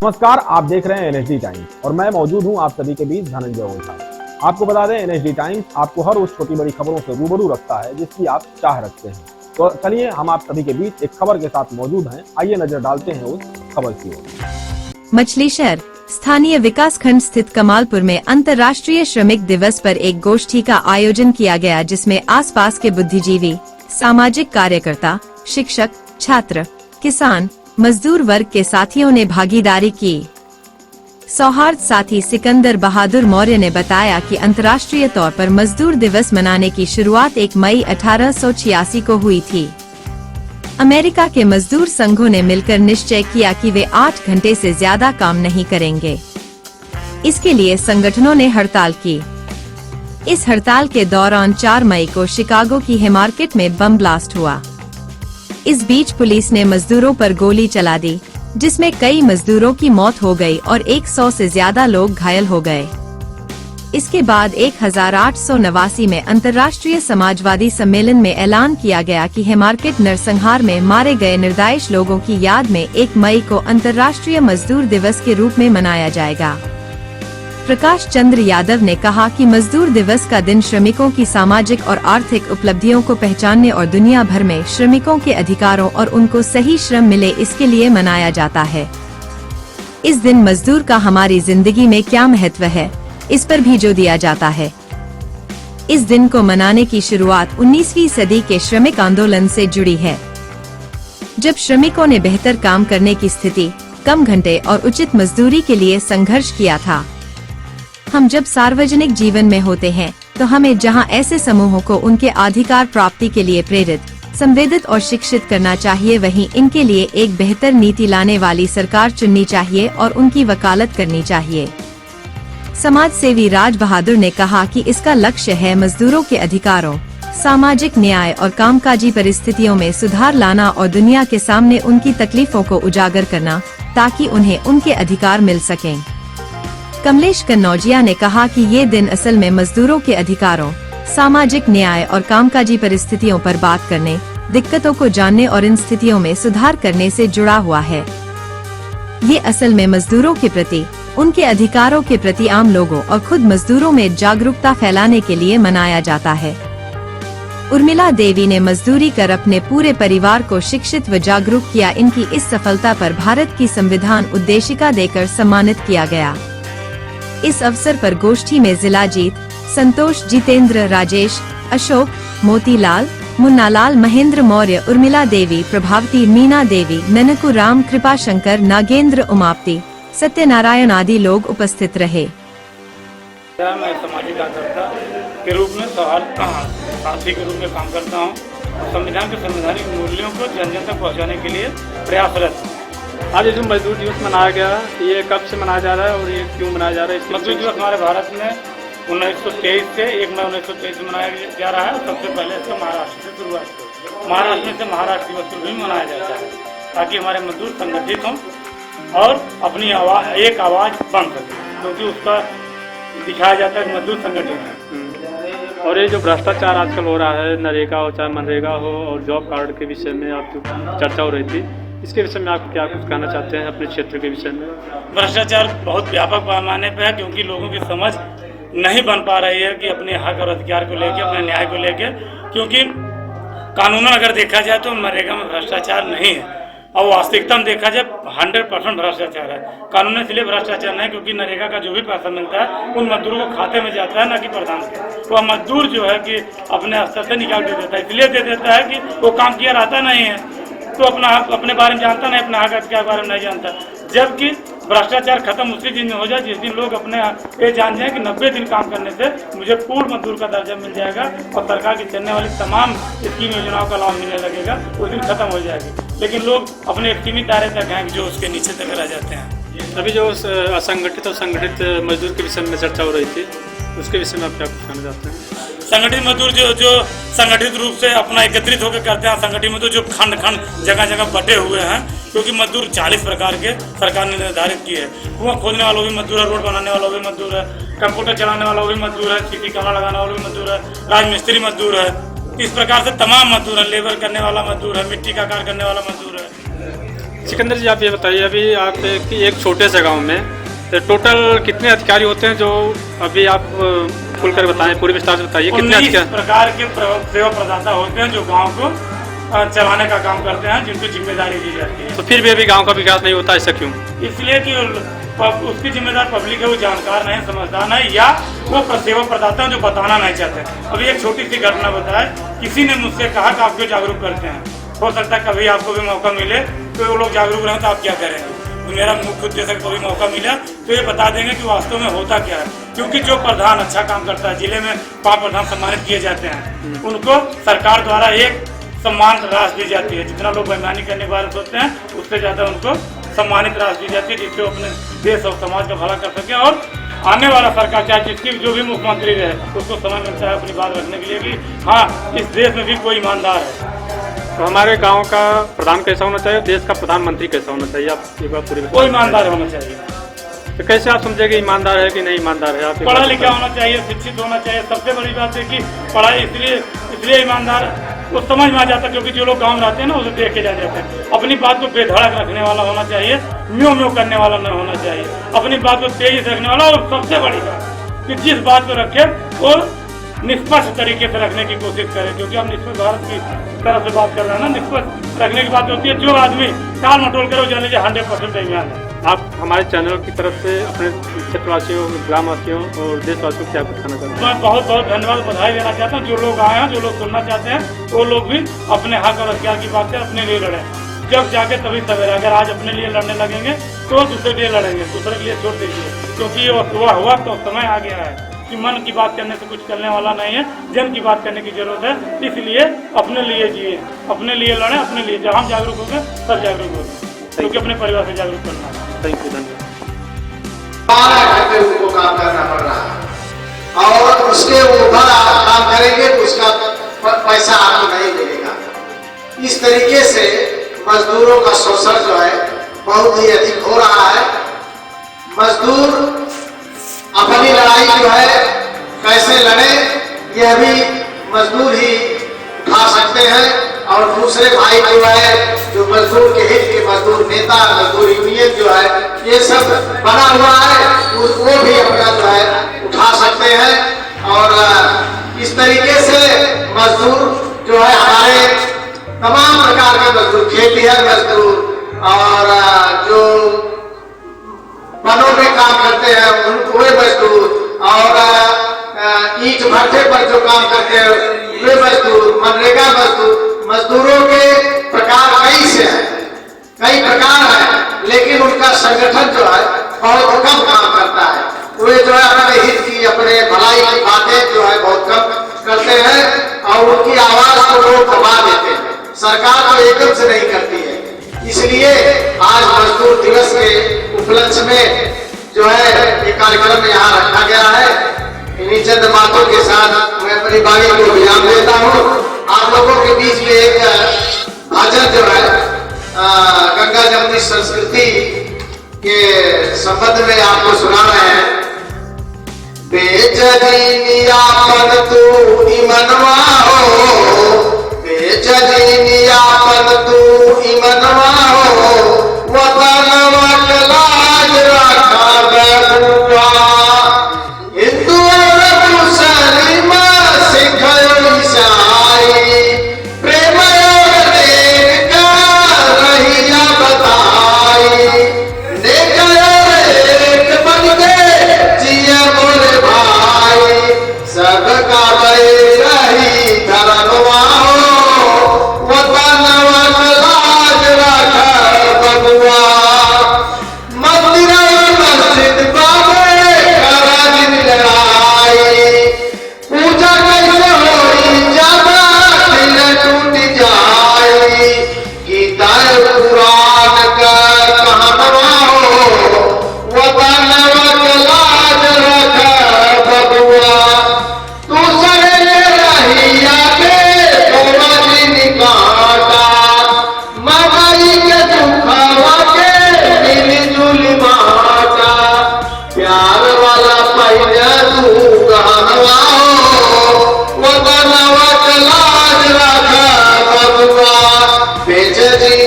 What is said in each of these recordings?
नमस्कार, आप देख रहे हैं एनएसडी टाइम्स और मैं मौजूद हूं आप सभी के बीच धनंजय ओझा। आपको बता दें, एनएसडी टाइम्स आपको हर उस छोटी बड़ी खबरों से रूबरू रखता है जिसकी आप चाह रखते हैं। तो चलिए हम आप सभी के बीच एक खबर के साथ मौजूद हैं। आइए नजर डालते हैं उस खबर की ओर। मछली शहर स्थानीय विकास खंड स्थित कमालपुर में अंतर्राष्ट्रीय श्रमिक दिवस पर एक गोष्ठी का आयोजन किया गया, जिसमें आसपास के बुद्धिजीवी, सामाजिक कार्यकर्ता, शिक्षक, छात्र, किसान, मजदूर वर्ग के साथियों ने भागीदारी की। सौहार्द साथी सिकंदर बहादुर मौर्य ने बताया कि अंतर्राष्ट्रीय तौर पर मजदूर दिवस मनाने की शुरुआत 1 मई 1886 को हुई थी। अमेरिका के मजदूर संघों ने मिलकर निश्चय किया कि वे 8 घंटे से ज्यादा काम नहीं करेंगे। इसके लिए संगठनों ने हड़ताल की। इस हड़ताल के दौरान 4 मई को शिकागो की हैमार्केट में बम ब्लास्ट हुआ। इस बीच पुलिस ने मजदूरों पर गोली चला दी, जिसमें कई मजदूरों की मौत हो गई और 100 से ज्यादा लोग घायल हो गए। इसके बाद 1889 में अंतर्राष्ट्रीय समाजवादी सम्मेलन में ऐलान किया गया कि हैमार्केट नरसंहार में मारे गए निर्दोष लोगों की याद में 1 मई को अंतर्राष्ट्रीय मजदूर दिवस के रूप में मनाया जाएगा। प्रकाश चंद्र यादव ने कहा कि मजदूर दिवस का दिन श्रमिकों की सामाजिक और आर्थिक उपलब्धियों को पहचानने और दुनिया भर में श्रमिकों के अधिकारों और उनको सही श्रम मिले, इसके लिए मनाया जाता है। इस दिन मजदूर का हमारी जिंदगी में क्या महत्व है, इस पर भी जोर दिया जाता है। इस दिन को मनाने की शुरुआत 19वीं सदी के श्रमिक आंदोलन से जुड़ी है, जब श्रमिकों ने बेहतर काम करने की स्थिति, कम घंटे और उचित मजदूरी के लिए संघर्ष किया था। हम जब सार्वजनिक जीवन में होते हैं तो हमें जहां ऐसे समूहों को उनके अधिकार प्राप्ति के लिए प्रेरित, संवेदित और शिक्षित करना चाहिए, वहीं इनके लिए एक बेहतर नीति लाने वाली सरकार चुननी चाहिए और उनकी वकालत करनी चाहिए। समाज सेवी राज बहादुर ने कहा कि इसका लक्ष्य है मजदूरों के अधिकारों, सामाजिक न्याय और कामकाजी परिस्थितियों में सुधार लाना और दुनिया के सामने उनकी तकलीफों को उजागर करना, ताकि उन्हें उनके अधिकार मिल सकें। कमलेश कन्नौजिया ने कहा कि ये दिन असल में मजदूरों के अधिकारों, सामाजिक न्याय और कामकाजी परिस्थितियों पर बात करने, दिक्कतों को जानने और इन स्थितियों में सुधार करने से जुड़ा हुआ है। ये असल में मजदूरों के प्रति, उनके अधिकारों के प्रति आम लोगों और खुद मजदूरों में जागरूकता फैलाने के लिए मनाया जाता है। उर्मिला देवी ने मजदूरी कर अपने पूरे परिवार को शिक्षित व जागरूक किया। इनकी इस सफलता पर भारत की संविधान उद्देशिका देकर सम्मानित किया गया। इस अवसर पर गोष्ठी में जिलाजीत, संतोष, जितेंद्र, राजेश, अशोक, मोतीलाल, मुन्नालाल, महेंद्र मौर्य, उर्मिला देवी, प्रभावती, मीना देवी, ननकू राम, कृपा शंकर, नागेंद्र, उमापति, सत्यनारायण आदि लोग उपस्थित रहे। मैं सामाजिक कार्यकर्ता के रूप में साथी के रूप में काम करता हूँ। संविधान के संवैधानिक मूल्यों को जन जन तक पहुँचाने के लिए प्रयासरत। आज जो मजदूर दिवस मनाया गया, ये कब से मनाया जा रहा है और ये क्यों मनाया जा रहा है? मजदूर दिवस हमारे भारत में 1923 से 1 मई 1923 से मनाया जा रहा है। सबसे पहले इसका महाराष्ट्र से शुरुआत हुई। महाराष्ट्र में से महाराष्ट्र दिवस भी मनाया जाता है, ताकि हमारे मजदूर संगठित हों और अपनी एक आवाज़ बन सके, क्योंकि उसका दिखाया जाता है मजदूर संगठित है। और ये जो भ्रष्टाचार आजकल हो रहा है, नरेगा हो चाहे मनरेगा हो और जॉब कार्ड के विषय में आप जो चर्चा हो रही थी, इसके विषय में आप क्या कुछ कहना चाहते हैं अपने क्षेत्र के विषय में? भ्रष्टाचार बहुत व्यापक पैमाने पर है, क्योंकि लोगों की समझ नहीं बन पा रही है कि अपने हक और अधिकार को लेकर, अपने न्याय को लेकर। क्योंकि कानूनन अगर देखा जाए तो मनरेगा में भ्रष्टाचार नहीं है, और वास्तविकता में देखा जाए 100% भ्रष्टाचार है। कानून इसलिए भ्रष्टाचार नहीं, क्योंकि नरेगा का जो भी पैसा मिलता है उन मजदूरों को खाते में जाता है, ना कि प्रधान के। वह मजदूर जो है कि अपने स्तर से निकाल दे देता है, इसलिए दे देता है कि वो काम किया रहता नहीं है, तो अपना हक अपने बारे में जानता नहीं, अपना हक अधिकार के बारे में नहीं जानता। जबकि भ्रष्टाचार खत्म उसी दिन में हो जाए जिस दिन लोग अपने ये जान जाए कि 90 दिन काम करने से मुझे पूर्ण मजदूर का दर्जा मिल जाएगा और सरकार की चलने वाली तमाम स्कीम योजनाओं का लाभ मिलने लगेगा, उस दिन खत्म हो जाएगी। लेकिन लोग अपने एक सीमित दायरे तक हैं जो उसके नीचे तक रह जाते हैं। अभी जो असंगठित और संगठित मजदूर के विषय में चर्चा हो रही थी, उसके विषय में आप क्या कुछ कहना चाहते हैं? संगठित मजदूर जो संगठित रूप से अपना एकत्रित होकर करते हैं, संगठित मजदूर जो खंड खंड जगह जगह बटे हुए हैं, क्योंकि मजदूर 40 प्रकार के सरकार ने निर्धारित किए हैं। कुआं खोदने वाला भी मजदूर है, रोड बनाने वाला भी मजदूर है, कंप्यूटर चलाने वाला भी मजदूर है, सीटी कमरा लगाने वाला भी मजदूर है, राजमिस्त्री मजदूर है। इस प्रकार से तमाम मजदूर है, लेबर करने वाला मजदूर है, मिट्टी का कार्य करने वाला मजदूर है। सिकंदर जी, आप ये बताइए, अभी आप एक छोटे से गांव में टोटल कितने अधिकारी होते हैं, जो अभी आप खुलकर बताएं, पूरे विस्तार से बताइए कितने 19 अधिकारी प्रकार के सेवा प्रदाता होते हैं जो गांव को चलाने का काम करते हैं, जिनको जिम्मेदारी दी जाती है। तो फिर भी अभी गांव का विकास नहीं होता, ऐसा क्यों? इसलिए कि उसकी जिम्मेदार पब्लिक है, वो जानकार नहीं, समझदार नहीं, या वो सेवा प्रदाता हैं जो बताना नहीं चाहते। अभी एक छोटी सी घटना बताए, किसी ने मुझसे कहा कि आप क्यों जागरूक करते हैं, हो सकता है कभी आपको भी मौका मिले तो वो लोग जागरूक रहें तो आप क्या करेंगे। तो मेरा मुख्य उद्देश्य कभी मौका मिला तो ये बता देंगे कि वास्तव में होता क्या है। क्योंकि जो प्रधान अच्छा काम करता है, जिले में 5 प्रधान सम्मानित किए जाते हैं, उनको सरकार द्वारा एक सम्मान राशि दी जाती है। जितना लोग बेईमानी करने वाले होते हैं उससे ज़्यादा उनको सम्मानित राशि दी जाती है, जिससे वो अपने देश और समाज का भला कर सके। और आने वाला सरकार, चाहे जिसकी जो भी मुख्यमंत्री रहे, उसको समय मिलता है अपनी बात रखने के लिए कि हाँ, इस देश में भी कोई ईमानदार है। तो हमारे गांव का प्रधान कैसा होना चाहिए, देश का प्रधानमंत्री कैसा होना चाहिए, आप एक बार पूरी कोई ईमानदार होना चाहिए। तो कैसे आप समझेंगे ईमानदार है कि नहीं ईमानदार है? आप पढ़ा लिखा होना चाहिए, शिक्षित होना चाहिए। सबसे बड़ी बात है कि पढ़ाई इसलिए ईमानदार वो समझ में आ जाता है, क्योंकि जो लोग गाँव में रहते हैं ना, उसे देख के जा जाते हैं। अपनी बात को बेधड़क रखने वाला होना चाहिए, म्यों म्यों करने वाला न होना चाहिए, अपनी बात को तेजी से रखने वाला। और सबसे बड़ी बात कि जिस बात को रखे वो निष्पक्ष तरीके से रखने की कोशिश करें, क्योंकि हम निष्पक्ष भारत की तरफ से बात कर रहे हैं ना। निष्पक्ष रखने की बात होती है, जो आदमी टाल मटोल करे वो जान लीजिए 100% बेईमान है। आप हमारे चैनल की तरफ से अपने क्षेत्रवासियों, ग्रामवासियों और देशवासियों को क्या बताना चाहते हैं? मैं बहुत बहुत धन्यवाद, बधाई देना चाहता हूँ। जो लोग आए हैं, जो लोग सुनना चाहते हैं, वो लोग भी अपने हक और अधिकार की बातें अपने लिए लड़ें। जब जाके तभी सवेरा, अगर आज अपने लिए लड़ने लगेंगे तो दूसरे के लिए लड़ेंगे, दूसरे के लिए छोड़ दीजिए। क्योंकि ये हुआ तो समय आ गया है कि मन की बात करने से कुछ करने वाला नहीं है, जन की बात करने की जरूरत है। इसलिए अपने लिए जिए, अपने लिए लड़ें, अपने लिए। जब हम जागरूक होंगे सब जागरूक होंगे, क्योंकि अपने परिवार से जागरूक करना है। थैंक यू, धन्यवाद। 12 घंटे उनको काम करना पड़ रहा है, और उसके ऊपर आप काम करेंगे तो उसका पैसा आपको नहीं मिलेगा। इस तरीके से मजदूरों का शोषण जो है बहुत ही अधिक हो रहा है। मजदूर अपनी लड़ाई जो है कैसे लड़े, यह भी मजदूर ही उठा सकते हैं। और दूसरे भाई जो है, जो मजदूर के हित के मजदूर नेता, मजदूर यूनियन जो है, ये सब बना हुआ है, वो भी अपना जो है उठा सकते हैं। और इस तरीके से मजदूर जो है, हमारे तमाम प्रकार के मजदूर, खेतिहर मजदूर और जो वनों में काम करते हैं वे मजदूर, और ईंट भट्ठे पर जो काम करते हैं वे मजदूर, मनरेगा मजदूर। मजदूरों के प्रकार कई प्रकार हैं, लेकिन उनका संगठन जो है बहुत कम काम करता है। वे जो है अपने हित की, अपने भलाई की बातें जो है बहुत कम करते हैं, और उनकी आवाज को लोग दबा देते हैं। सरकार तो एकदम से नहीं करती है। इसलिए आज मजदूर दिवस के उपलक्ष्य में जो है ये कार्यक्रम यहाँ रखा गया है। इन्हीं चंद बातों के साथ मैं अपनी वाणी को विराम देता हूँ। आप लोगों के बीच में एक भजन जो है गंगा जमुनी संस्कृति के संबंध में आपको सुना रहे हैं। बेचदीनियापन तू इमनवा हो, बेचदीनियापन तू इमनवा हो, वतनवा के लाज रखा बबुआ। हिंदू मुसलमान सिख ईसाई, प्रेम देव का रहिया बताई। नेक एक बन गए जिया मोरे भाई, सबका बड़े रही धर्म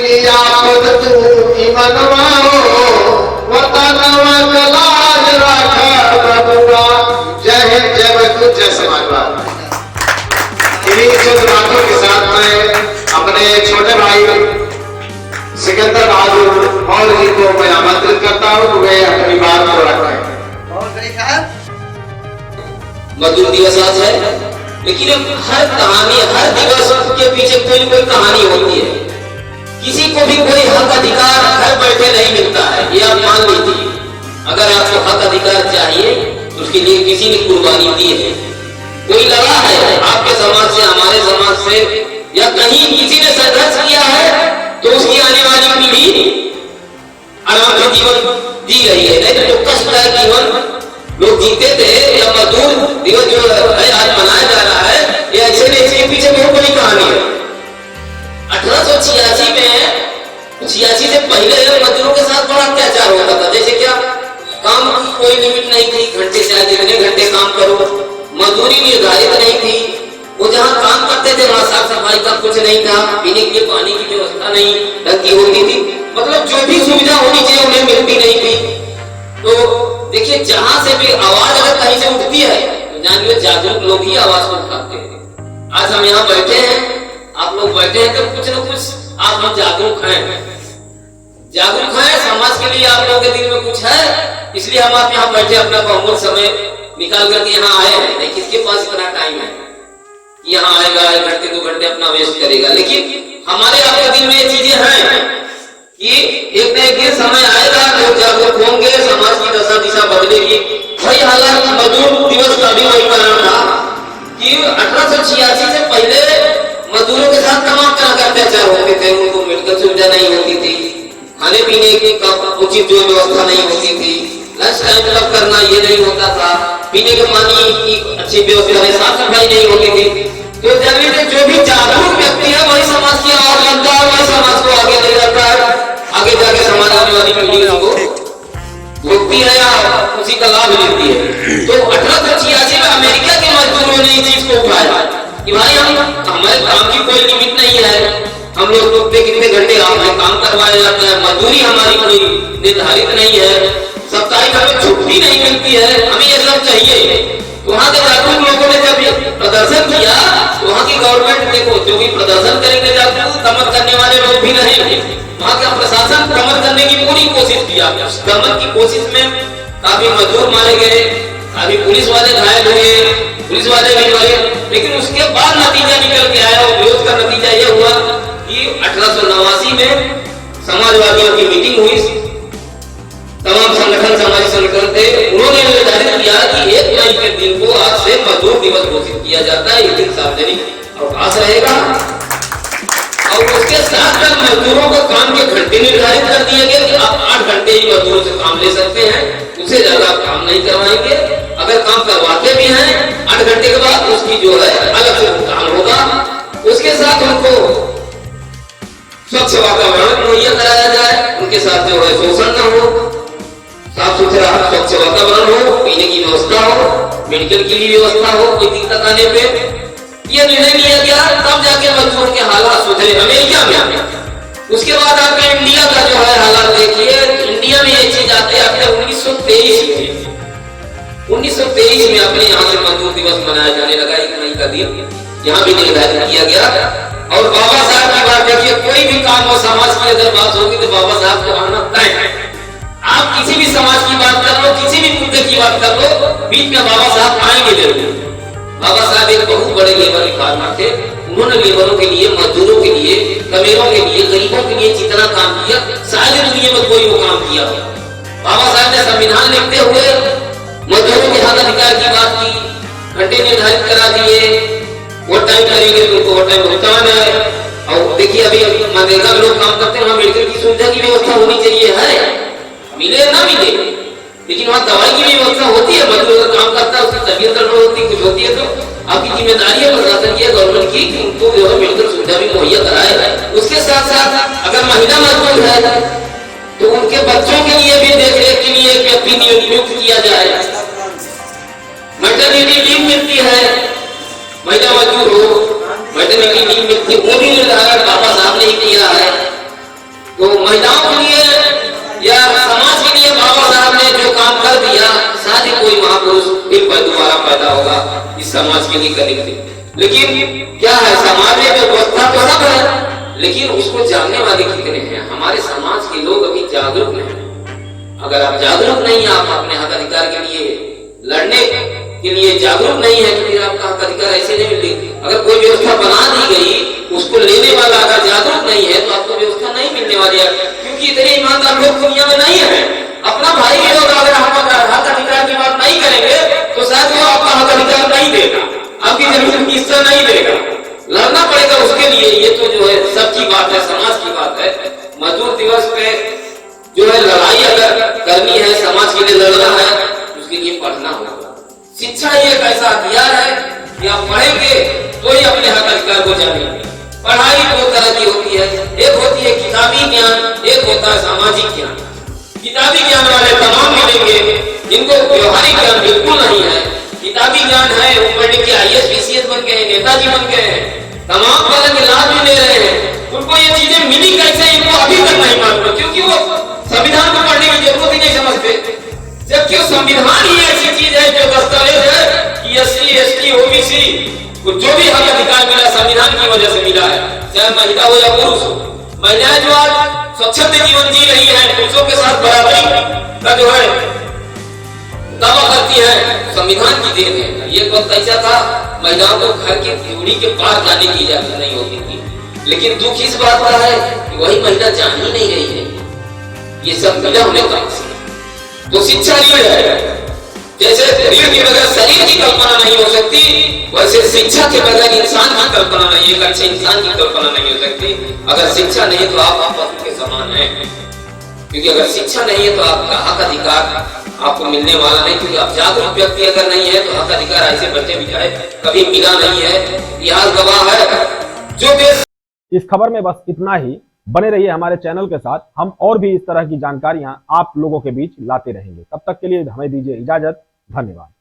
लिया खुद तू ईमनवा हो वतनवा कलाज रखा बबुआ। जय हिंद, जय बंधु, जय समाजवाद। इन्हीं जज्बातों के साथ मैं अपने छोटे भाई सिकंदर बहादुर मौर्य जी को मैं आमंत्रित करता हूँ, वे अपनी बात को रखें। मजदूर दिवस आज है, लेकिन हर कहानी, हर दिवस के पीछे कोई न कोई कहानी होती है। किसी को भी कोई हक अधिकार घर बैठे नहीं मिलता है, ये आप मान लीजिए। अगर आपको हक अधिकार चाहिए तो उसके लिए किसी ने कुर्बानी दी है, कोई लड़ा है आपके समाज से, हमारे समाज से, या कहीं किसी ने संघर्ष किया है, तो उसकी आने वाली पीढ़ी आराम से जीवन जी रही है। नहीं तो कष्टदायक जीवन लोग जीते थे। या मजदूर दिवस जो है आज मनाया जा रहा है, ये ऐसे नहीं, इसके पीछे बहुत बड़ी कहानी है। 1886 में, 86 से पहले मजदूरों के साथ बड़ा अत्याचार होता था। जैसे क्या, काम की कोई लिमिट नहीं थी, घंटे चाहे जितने घंटे काम करो, मजदूरी निर्धारित नहीं थी। वो जहाँ काम करते थे वहाँ साफ सफाई का कुछ नहीं था, पीने के लिए पानी की व्यवस्था नहीं ढंग की होती थी, मतलब जो भी सुविधा होनी चाहिए उन्हें मिलती नहीं थी। तो देखिए, जहां से भी आवाज अगर कहीं से उठती है तो जान लो जागरूक लोग ही आवाज को उठाते हैं। आज हम यहाँ बैठे हैं, आप लोग बैठे हैं तो कुछ न कुछ आप लोग जागरूक हैं, जागरूक हैं, समाज के लिए आप लोगों के दिल में कुछ है, इसलिए हम आप यहाँ बैठे अपना बहुमूल्य समय निकाल करके यहाँ आए हैं। नहीं किसके पास इतना टाइम है यहाँ आएगा, 1 घंटे 2 घंटे अपना वेस्ट करेगा, लेकिन हमारे आपके दिल में ये चीजें हैं कि एक न एक दिन समय आएगा, लोग जागरूक होंगे, समाज की दशा दिशा बदलेगी। वही हालात मजदूर दिवस का भी वही कारण था कि 1886 से पहले मजदूरों के साथ तमाम तरह का अत्याचार होते थे। उनको मेडिकल सुविधा नहीं होती थी, खाने पीने की उचित जो व्यवस्था नहीं होती थी, लंच टाइम तक करना ये नहीं होता था, पीने के पानी की अच्छी व्यवस्था नहीं, साफ सफाई नहीं होती थी। तो जरूरी जो भी जागरूक व्यक्ति है वही समाज की आवाज बनता है, वही समाज को आगे ले जाता है, आगे जाके समाज आने वाली पीढ़ी को भोगती है या उसी का लाभ लेती है। तो 1886 में अमेरिका के मजदूरों ने इस चीज को उठाया कि भाई हमारे काम की कोई लिमिट नहीं है, हम लोग पे कितने घंटे काम करवाया जाता है, मजदूरी हमारी कोई निर्धारित नहीं है, साप्ताहिक हमें छुट्टी नहीं मिलती है, हमें ये सब चाहिए। वहां के जागरूक लोगों ने जब प्रदर्शन किया तो वहां की गवर्नमेंट देखो, जो भी प्रदर्शन करेंगे जागरूक, दमन करने वाले लोग भी रहेंगे, वहां का प्रशासन दमन करने की पूरी कोशिश किया। दमन की कोशिश में काफी मजदूर मारे गए, काफी पुलिस वाले घायल हुए, पुलिस वाले भी मरे, लेकिन उसके बाद नतीजा निकल के आया। और विरोध का नतीजा यह हुआ कि 1889 में समाजवादियों की मीटिंग हुई, तमाम संगठन, सामाजिक संगठन थे, उन्होंने निर्धारित किया कि 1 मई के दिन को आज से मजदूर दिवस घोषित किया जाता है। ये दिन सार्वजनिक अवकाश रहेगा और उसके साथ साथ मजदूरों को काम के घंटे निर्धारित कर दिए गए कि आप 8 घंटे ही मजदूरों से काम ले सकते हैं, उससे ज्यादा आप काम नहीं करवाएंगे। अगर काम करवाते भी हैं 8 घंटे के बाद उसकी जो है अलग से भुगतान होगा। उसके साथ उनको स्वच्छ वातावरण मुहैया कराया जाए, उनके साथ जो है शोषण न हो, साफ सुथरा स्वच्छ वातावरण हो, पीने की व्यवस्था हो, मेडिकल की भी व्यवस्था हो, कोई दिक्कत आने पे यह निर्णय लिया गया। तब जाके मजदूर के हालात सुधरे अमेरिका में। उसके बाद आपके इंडिया का जो है हालात देखिए, इंडिया में ये चीज आते आते 1923 में अपने यहाँ से मजदूर दिवस मनाया जाने लगा। 1 मई का दिन यहाँ भी निर्धारित किया गया। और बाबा साहब की बात देखिए, कोई भी काम हो समाज की अगर बात होगी तो बाबा साहब को आना तय है। आप किसी भी समाज की बात कर लो, किसी भी मुद्दे की बात कर लो, बीच में बाबा साहब आएंगे जरूर। बाबा साहब एक बहुत बड़े लेबर रिफॉर्मर थे। उन्होंने लेबरों के लिए, मजदूरों के लिए, कमेरों के लिए, गरीबों के लिए जितना काम किया शायद दुनिया में कोई वो काम किया। बाबा साहब ने संविधान लिखते हुए मजदूरों के हक अधिकार की बात की, घंटे निर्धारित करा दिए, वो टाइम करेंगे तो उनको वो टाइम भुगतान है। और देखिए अभी मनरेगा में लोग काम करते हैं, वहाँ मेडिकल की सुविधा की व्यवस्था होनी चाहिए, है मिले ना मिले, लेकिन वहाँ दवाई की भी व्यवस्था होती है। मजदूर काम करता है, उसकी तबीयत गड़बड़ होती है, कुछ होती है, तो आपकी जिम्मेदारी है प्रशासन की, गवर्नमेंट की, कि उनको जो है मेडिकल सुविधा भी मुहैया कराए। उसके साथ साथ अगर महिला मजदूर है तो उनके बच्चों के लिए भी देखरेख के लिए एक व्यक्ति नियुक्त किया जाए। मैटरनिटी लीव मिलती है, महिला मजदूर हो मैटरनिटी लीव मिलती है, वो भी निर्धारण बाबा साहब ने ही किया है। या शायद ही कोई महापुरुष एक बार दोबारा पैदा होगा इस समाज के लिए करने के लिए। लेकिन क्या है, समाज में व्यवस्था तो सब है, लेकिन उसको जानने वाले कितने हैं? हमारे समाज के लोग अभी जागरूक नहीं। अगर आप जागरूक नहीं, आप अपने हक अधिकार के लिए लड़ने के लिए जागरूक नहीं है, तो फिर आपका हक अधिकार ऐसे नहीं मिलेगी। अगर कोई व्यवस्था बना दी गई, उसको लेने वाला अगर जागरूक नहीं है, तो आपको व्यवस्था नहीं मिलने वाली है, क्योंकि इतने ईमानदार लोग दुनिया में नहीं है। अपना भाई भी होगा, अगर हम हक अधिकार की बात नहीं करेंगे, तो शायद वो आपका हक अधिकार नहीं देगा, आपकी जमीन की हिस्सा नहीं देगा। लड़ना पड़ेगा उसके लिए। ये तो जो है सबकी बात है, समाज की बात है। मजदूर दिवस पे जो है लड़ाई अगर करनी है, समाज के लिए लड़ना है, उसके लिए पढ़ना होगा। शिक्षा ही एक ऐसा हथियार है कि आप पढ़ेंगे तो ही अपने हक अधिकार को जानेंगे। पढ़ाई दो तरह की होती है, एक होती है किताबी ज्ञान, एक होता है सामाजिक ज्ञान। किताबी ज्ञान वाले तमाम मिलेंगे जिनको व्यवहारिक ज्ञान बिल्कुल नहीं है। किताबी ज्ञान है, वो पढ़ के IAS PCS बन गए, नेताजी बन गए हैं, तमाम तरह के लाभ भी ले रहे हैं। उनको ये चीजें मिली कैसे, इनको अभी तक नहीं मालूम, क्योंकि वो संविधान को पढ़ने की जरूरत ही नहीं समझते। जबकि संविधान ही ऐसी चीज है जो दस्तावेज है कि SC ST OBC को जो भी हक अधिकार मिला संविधान की वजह से मिला है, चाहे महिला हो या पुरुष हो। महिलाएं जो आज स्वच्छंद जीवन जी रही है, पुरुषों के साथ बराबरी का जो है दावा करती है, संविधान की देन है। ये वक्त ऐसा था, महिलाओं को घर की दूरी के पार जाने की इजाजत नहीं होती थी। लेकिन दुख इस बात का है कि वही महिला जान ही नहीं रही है। ये सब मिला हमें कहां से? तो शिक्षा रीढ़ है। जैसे रीढ़ के बगैर शरीर की कल्पना नहीं हो सकती, वैसे शिक्षा के बगैर इंसान की कल्पना नहीं, एक अच्छे इंसान की कल्पना नहीं हो सकती। अगर शिक्षा नहीं है तो आप पशु के समान हैं, क्योंकि अगर शिक्षा नहीं है तो आपका हक अधिकार आपको मिलने वाला नहीं। क्योंकि आप जागरूक व्यक्ति अगर नहीं है तो हक अधिकार ऐसे बच्चे बिचारे कभी मिला नहीं है। इतिहास गवाह है। जो देश इस खबर में बस इतना ही। बने रहिए हमारे चैनल के साथ, हम और भी इस तरह की जानकारियां आप लोगों के बीच लाते रहेंगे। तब तक के लिए हमें दीजिए इजाजत। धन्यवाद।